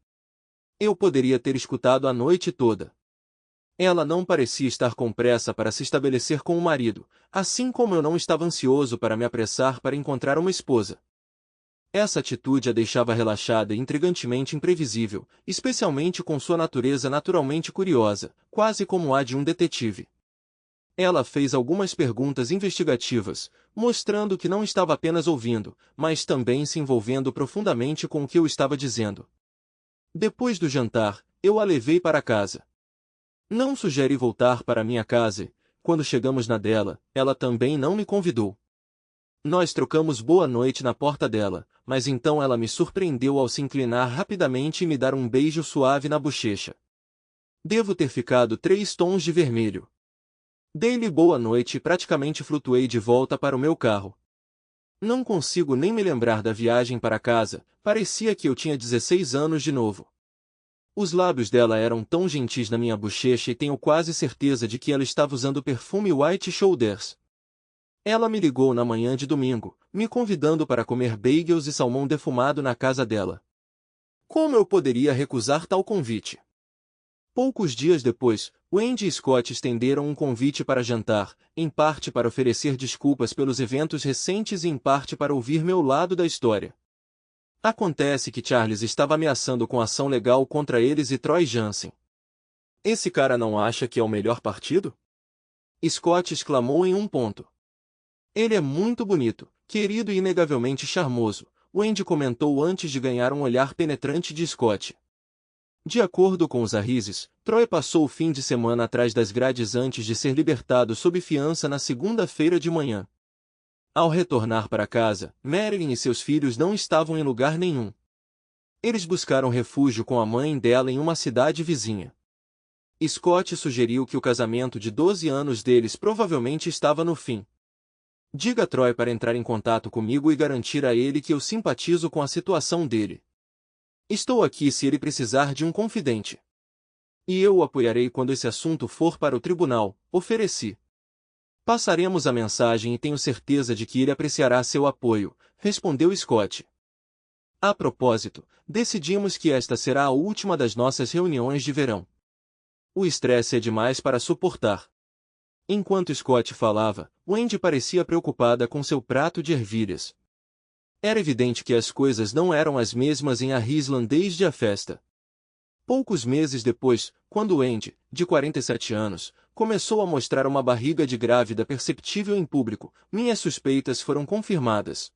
Eu poderia ter escutado a noite toda. Ela não parecia estar com pressa para se estabelecer com o marido, assim como eu não estava ansioso para me apressar para encontrar uma esposa. Essa atitude a deixava relaxada e intrigantemente imprevisível, especialmente com sua natureza naturalmente curiosa, quase como a de um detetive. Ela fez algumas perguntas investigativas, mostrando que não estava apenas ouvindo, mas também se envolvendo profundamente com o que eu estava dizendo. Depois do jantar, eu a levei para casa. Não sugeri voltar para minha casa e, quando chegamos na dela, ela também não me convidou. Nós trocamos boa noite na porta dela, mas então ela me surpreendeu ao se inclinar rapidamente e me dar um beijo suave na bochecha. Devo ter ficado 3 tons de vermelho. Dei-lhe boa noite e praticamente flutuei de volta para o meu carro. Não consigo nem me lembrar da viagem para casa, parecia que eu tinha 16 anos de novo. Os lábios dela eram tão gentis na minha bochecha e tenho quase certeza de que ela estava usando perfume White Shoulders. Ela me ligou na manhã de domingo, me convidando para comer bagels e salmão defumado na casa dela. Como eu poderia recusar tal convite? Poucos dias depois, Wendy e Scott estenderam um convite para jantar, em parte para oferecer desculpas pelos eventos recentes e em parte para ouvir meu lado da história. Acontece que Charles estava ameaçando com ação legal contra eles e Troy Jansen. Esse cara não acha que é o melhor partido? Scott exclamou em um ponto. Ele é muito bonito, querido e inegavelmente charmoso, Wendy comentou antes de ganhar um olhar penetrante de Scott. De acordo com os Harrises, Troy passou o fim de semana atrás das grades antes de ser libertado sob fiança na segunda-feira de manhã. Ao retornar para casa, Marilyn e seus filhos não estavam em lugar nenhum. Eles buscaram refúgio com a mãe dela em uma cidade vizinha. Scott sugeriu que o casamento de 12 anos deles provavelmente estava no fim. Diga a Troy para entrar em contato comigo e garantir a ele que eu simpatizo com a situação dele. Estou aqui se ele precisar de um confidente. E eu o apoiarei quando esse assunto for para o tribunal, ofereci. Passaremos a mensagem e tenho certeza de que ele apreciará seu apoio, respondeu Scott. A propósito, decidimos que esta será a última das nossas reuniões de verão. O estresse é demais para suportar. Enquanto Scott falava, Wendy parecia preocupada com seu prato de ervilhas. Era evidente que as coisas não eram as mesmas em Island desde a festa. Poucos meses depois, quando Wendy, de 47 anos, começou a mostrar uma barriga de grávida perceptível em público, minhas suspeitas foram confirmadas.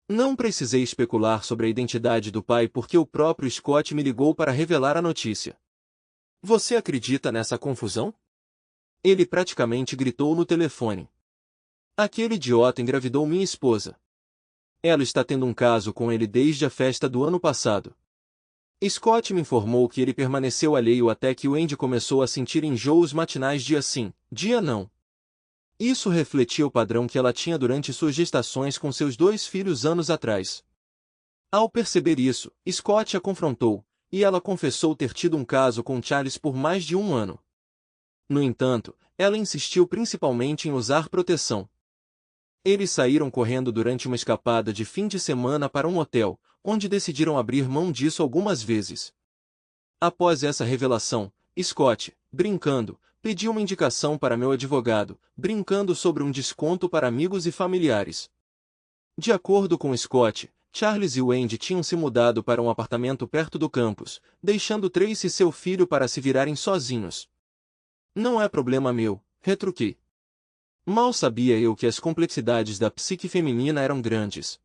Não precisei especular sobre a identidade do pai porque o próprio Scott me ligou para revelar a notícia. Você acredita nessa confusão? Ele praticamente gritou no telefone. Aquele idiota engravidou minha esposa. Ela está tendo um caso com ele desde a festa do ano passado. Scott me informou que ele permaneceu alheio até que Wendy começou a sentir enjoos matinais dia sim, dia não. Isso refletia o padrão que ela tinha durante suas gestações com seus 2 filhos anos atrás. Ao perceber isso, Scott a confrontou, e ela confessou ter tido um caso com Charles por mais de 1 ano. No entanto, ela insistiu principalmente em usar proteção. Eles saíram correndo durante uma escapada de fim de semana para um hotel, onde decidiram abrir mão disso algumas vezes. Após essa revelação, Scott, brincando, pediu uma indicação para meu advogado, brincando sobre um desconto para amigos e familiares. De acordo com Scott, Charles e Wendy tinham se mudado para um apartamento perto do campus, deixando Tracy e seu filho para se virarem sozinhos. Não é problema meu, retruquei. Mal sabia eu que as complexidades da psique feminina eram grandes.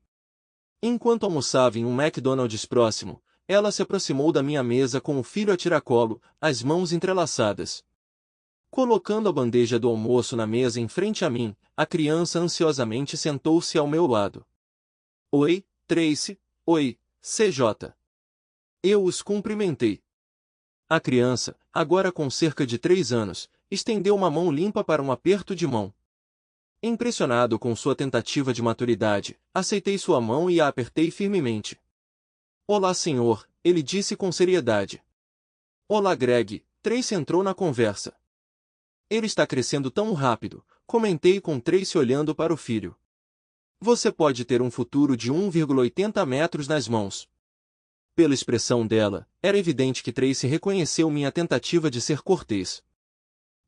Enquanto almoçava em um McDonald's próximo, ela se aproximou da minha mesa com o filho a tiracolo, as mãos entrelaçadas. Colocando a bandeja do almoço na mesa em frente a mim, a criança ansiosamente sentou-se ao meu lado. Oi, Tracy. Oi, CJ. Eu os cumprimentei. A criança, agora com cerca de 3 anos, estendeu uma mão limpa para um aperto de mão. Impressionado com sua tentativa de maturidade, aceitei sua mão e a apertei firmemente. Olá, senhor, ele disse com seriedade. Olá, Greg, Tracy entrou na conversa. Ele está crescendo tão rápido, comentei com Tracy olhando para o filho. Você pode ter um futuro de 1,80 metros nas mãos. Pela expressão dela, era evidente que Tracy reconheceu minha tentativa de ser cortês.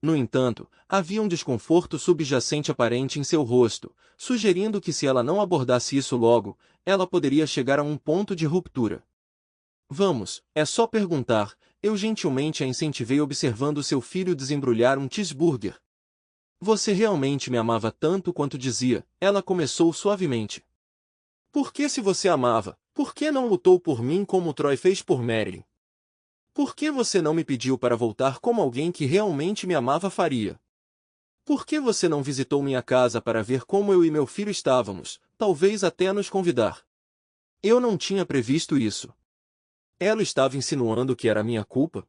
No entanto, havia um desconforto subjacente aparente em seu rosto, sugerindo que se ela não abordasse isso logo, ela poderia chegar a um ponto de ruptura. Vamos, é só perguntar, eu gentilmente a incentivei observando seu filho desembrulhar um cheeseburger. Você realmente me amava tanto quanto dizia, ela começou suavemente. Por que se você amava, por que não lutou por mim como Troy fez por Marilyn? Por que você não me pediu para voltar como alguém que realmente me amava faria? Por que você não visitou minha casa para ver como eu e meu filho estávamos, talvez até nos convidar? Eu não tinha previsto isso. Ela estava insinuando que era minha culpa?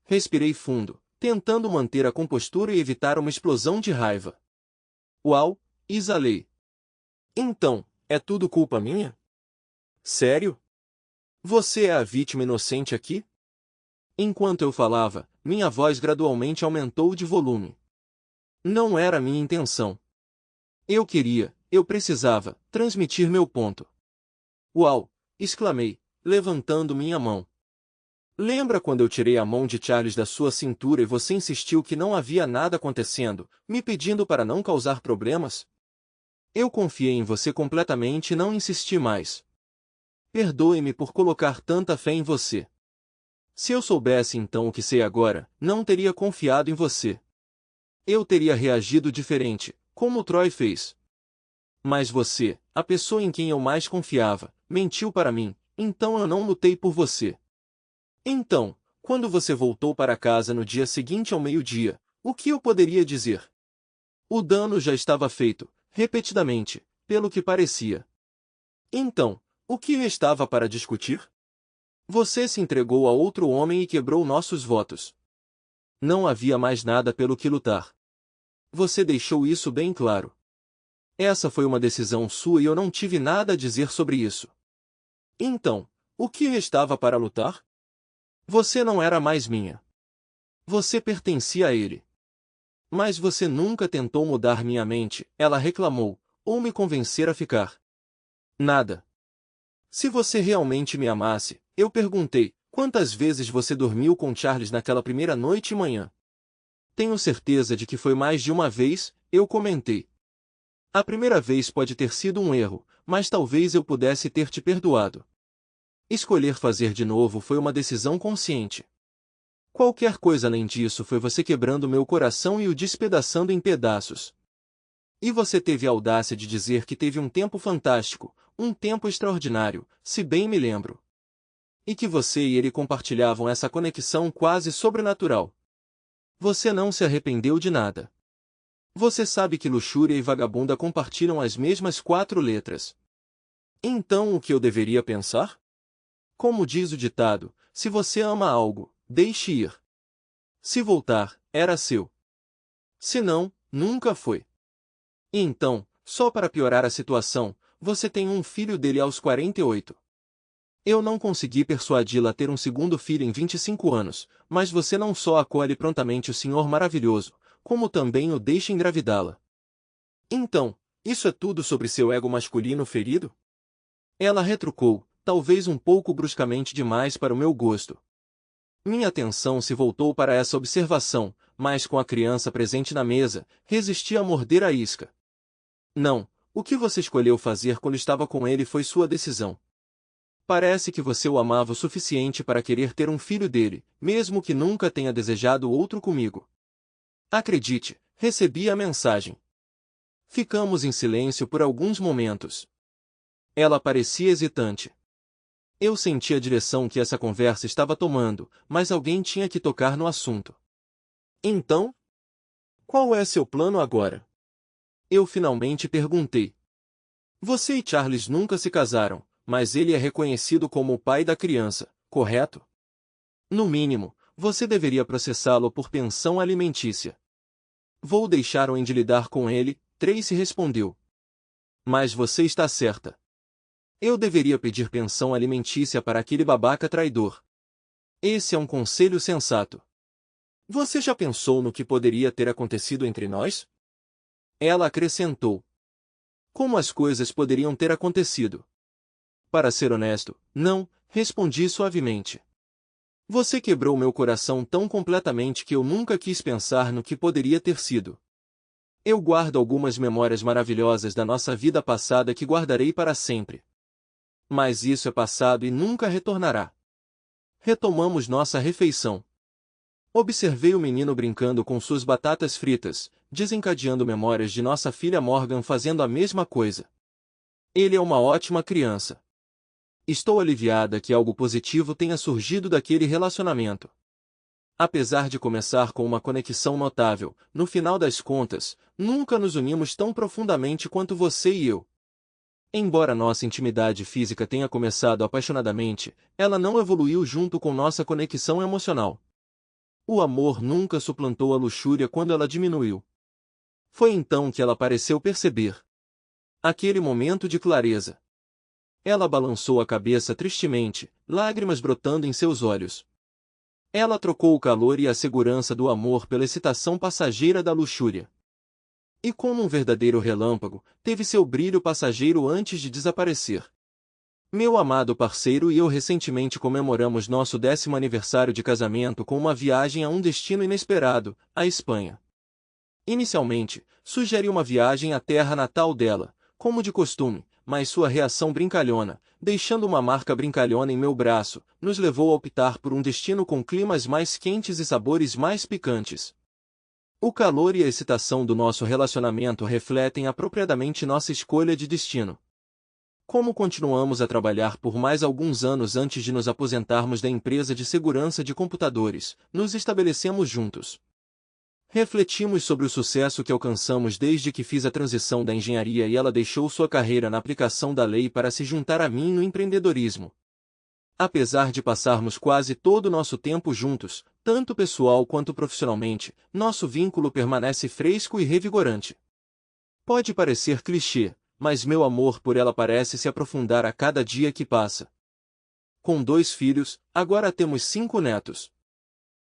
Respirei fundo, tentando manter a compostura e evitar uma explosão de raiva. Uau, exalei. Então, é tudo culpa minha? Sério? Você é a vítima inocente aqui? Enquanto eu falava, minha voz gradualmente aumentou de volume. Não era minha intenção. Eu precisava, transmitir meu ponto. Uau! Exclamei, levantando minha mão. Lembra quando eu tirei a mão de Charles da sua cintura e você insistiu que não havia nada acontecendo, me pedindo para não causar problemas? Eu confiei em você completamente e não insisti mais. Perdoe-me por colocar tanta fé em você. Se eu soubesse então o que sei agora, não teria confiado em você. Eu teria reagido diferente, como Troy fez. Mas você, a pessoa em quem eu mais confiava, mentiu para mim, então eu não lutei por você. Então, quando você voltou para casa no dia seguinte ao meio-dia, o que eu poderia dizer? O dano já estava feito, repetidamente, pelo que parecia. Então, o que restava para discutir? Você se entregou a outro homem e quebrou nossos votos. Não havia mais nada pelo que lutar. Você deixou isso bem claro. Essa foi uma decisão sua e eu não tive nada a dizer sobre isso. Então, o que restava para lutar? Você não era mais minha. Você pertencia a ele. Mas você nunca tentou mudar minha mente, ela reclamou, ou me convencer a ficar. Nada. Se você realmente me amasse, eu perguntei, quantas vezes você dormiu com Charles naquela primeira noite e manhã? Tenho certeza de que foi mais de uma vez, eu comentei. A primeira vez pode ter sido um erro, mas talvez eu pudesse ter te perdoado. Escolher fazer de novo foi uma decisão consciente. Qualquer coisa além disso foi você quebrando meu coração e o despedaçando em pedaços. E você teve a audácia de dizer que teve um tempo fantástico, um tempo extraordinário, se bem me lembro. E que você e ele compartilhavam essa conexão quase sobrenatural. Você não se arrependeu de nada. Você sabe que luxúria e vagabunda compartilham as mesmas 4 letras. Então o que eu deveria pensar? Como diz o ditado, se você ama algo, deixe ir. Se voltar, era seu. Se não, nunca foi. E então, só para piorar a situação, você tem um filho dele aos 48. Eu não consegui persuadi-la a ter um segundo filho em 25 anos, mas você não só acolhe prontamente o senhor maravilhoso, como também o deixa engravidá-la. Então, isso é tudo sobre seu ego masculino ferido? Ela retrucou, talvez um pouco bruscamente demais para o meu gosto. Minha atenção se voltou para essa observação, mas com a criança presente na mesa, resisti a morder a isca. Não, o que você escolheu fazer quando estava com ele foi sua decisão. Parece que você o amava o suficiente para querer ter um filho dele, mesmo que nunca tenha desejado outro comigo. Acredite, recebi a mensagem. Ficamos em silêncio por alguns momentos. Ela parecia hesitante. Eu senti a direção que essa conversa estava tomando, mas alguém tinha que tocar no assunto. Então? Qual é seu plano agora? Eu finalmente perguntei. Você e Charles nunca se casaram, mas ele é reconhecido como o pai da criança, correto? No mínimo, você deveria processá-lo por pensão alimentícia. Vou deixar o Andy lidar com ele, Tracy respondeu. Mas você está certa. Eu deveria pedir pensão alimentícia para aquele babaca traidor. Esse é um conselho sensato. Você já pensou no que poderia ter acontecido entre nós? Ela acrescentou. Como as coisas poderiam ter acontecido? Para ser honesto, não, respondi suavemente. Você quebrou meu coração tão completamente que eu nunca quis pensar no que poderia ter sido. Eu guardo algumas memórias maravilhosas da nossa vida passada que guardarei para sempre. Mas isso é passado e nunca retornará. Retomamos nossa refeição. Observei o menino brincando com suas batatas fritas, desencadeando memórias de nossa filha Morgan fazendo a mesma coisa. Ele é uma ótima criança. Estou aliviada que algo positivo tenha surgido daquele relacionamento. Apesar de começar com uma conexão notável, no final das contas, nunca nos unimos tão profundamente quanto você e eu. Embora nossa intimidade física tenha começado apaixonadamente, ela não evoluiu junto com nossa conexão emocional. O amor nunca suplantou a luxúria quando ela diminuiu. Foi então que ela pareceu perceber. Aquele momento de clareza. Ela balançou a cabeça tristemente, lágrimas brotando em seus olhos. Ela trocou o calor e a segurança do amor pela excitação passageira da luxúria. E como um verdadeiro relâmpago, teve seu brilho passageiro antes de desaparecer. Meu amado parceiro e eu recentemente comemoramos nosso 10º aniversário de casamento com uma viagem a um destino inesperado, a Espanha. Inicialmente, sugeri uma viagem à terra natal dela, como de costume, mas sua reação brincalhona, deixando uma marca brincalhona em meu braço, nos levou a optar por um destino com climas mais quentes e sabores mais picantes. O calor e a excitação do nosso relacionamento refletem apropriadamente nossa escolha de destino. Como continuamos a trabalhar por mais alguns anos antes de nos aposentarmos da empresa de segurança de computadores, nos estabelecemos juntos. Refletimos sobre o sucesso que alcançamos desde que fiz a transição da engenharia e ela deixou sua carreira na aplicação da lei para se juntar a mim no empreendedorismo. Apesar de passarmos quase todo o nosso tempo juntos, tanto pessoal quanto profissionalmente, nosso vínculo permanece fresco e revigorante. Pode parecer clichê, mas meu amor por ela parece se aprofundar a cada dia que passa. Com 2 filhos, agora temos 5 netos.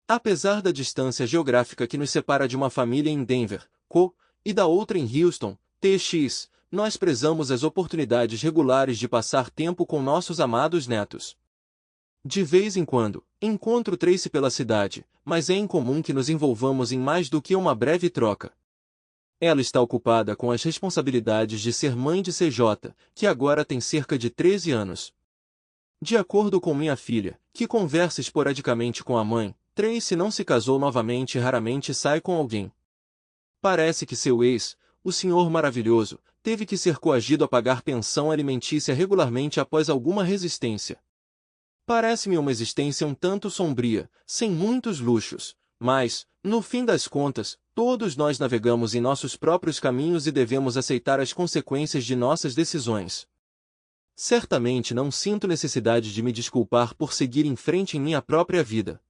Apesar da distância geográfica que nos separa de uma família em Denver, Co., e da outra em Houston, TX, nós prezamos as oportunidades regulares de passar tempo com nossos amados netos. De vez em quando, encontro Tracy pela cidade, mas é incomum que nos envolvamos em mais do que uma breve troca. Ela está ocupada com as responsabilidades de ser mãe de CJ, que agora tem cerca de 13 anos. De acordo com minha filha, que conversa esporadicamente com a mãe, Tracy não se casou novamente e raramente sai com alguém. Parece que seu ex, o Senhor Maravilhoso, teve que ser coagido a pagar pensão alimentícia regularmente após alguma resistência. Parece-me uma existência um tanto sombria, sem muitos luxos, mas, no fim das contas, todos nós navegamos em nossos próprios caminhos e devemos aceitar as consequências de nossas decisões. Certamente não sinto necessidade de me desculpar por seguir em frente em minha própria vida.